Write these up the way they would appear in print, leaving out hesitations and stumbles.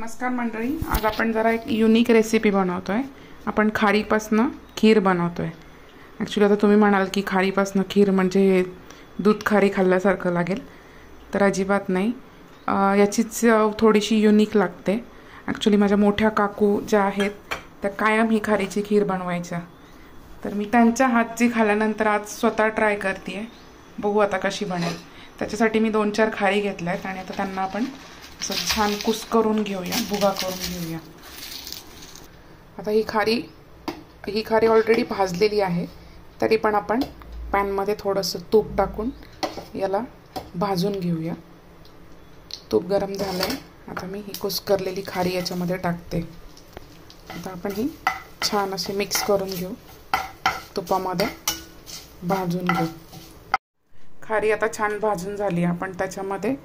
नमस्कार मंडळी, आज आपण जरा एक युनिक रेसिपी बनवतोय। आपण खारीपासनं खीर बनवतोय। ॲक्च्युली आता तुम्ही म्हणाल की खारीपासनं खीर म्हणजे दूध खारी खाल्ल्यासारखं लागेल, तर अजिबात नाही। याची चव थोडीशी युनिक लागते। ॲक्च्युली माझ्या मोठ्या काकू ज्या आहेत त्या कायम ही खारीची खीर बनवायच्या, तर मी त्यांच्या हातची खाल्ल्यानंतर आज स्वतः ट्राय करते। बघू आता कशी बनेल। त्याच्यासाठी मी 2-4 खारी घेतल्यात आणि आता त्यांना आपण असं छान कुस करून घेऊया, भुगा करून घेऊया। आता ही खारी ऑलरेडी भाजलेली आहे, तरी पण आपण पॅनमध्ये थोडंसं तूप टाकून याला भाजून घेऊया। तूप गरम झालंय, आता मी ही कुस्करलेली खारी याच्यामध्ये टाकते। आता आपण ही छान असे मिक्स करून घेऊ, तुपामध्ये भाजून घेऊ। खारी आता छान भाजून झाली, आपण त्याच्यामध्ये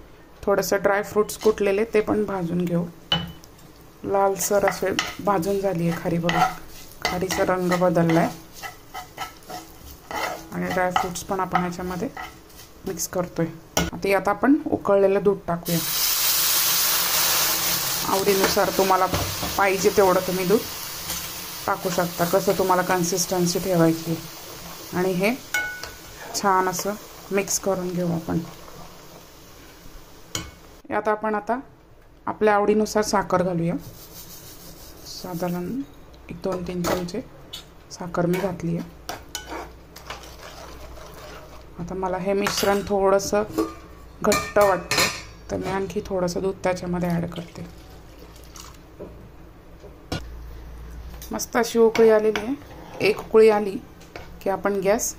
थोडंसं ड्राय फ्रूट्स कुटलेले ते पण भाजून घेऊ। लालसर असे भाजून झाली आहे खारी, बघा खारीचा रंग बदललाय। आणि ड्राय फ्रूट्स पण आपण याच्यामध्ये मिक्स करतोय। आता यात आपण उकळलेलं दूध टाकूया। आवडीनुसार तुम्हाला पाहिजे तेवढं तुम्ही दूध टाकू शकता, कसं तुम्हाला कन्सिस्टन्सी ठेवायची। आणि हे छान असं मिक्स करून घेऊ आपण। यात आपण आता आपल्या आवडीनुसार साखर घालूया। साधारण 1-2-3 चमचे साखर मी घातली आहे। आता मला हे मिश्रण थोडंसं घट्ट वाटतं, तर मी आणखी थोडंसं दूध त्याच्यामध्ये ॲड करते। मस्त अशी उकळी आलेली आहे। एक उकळी आली की आपण गॅस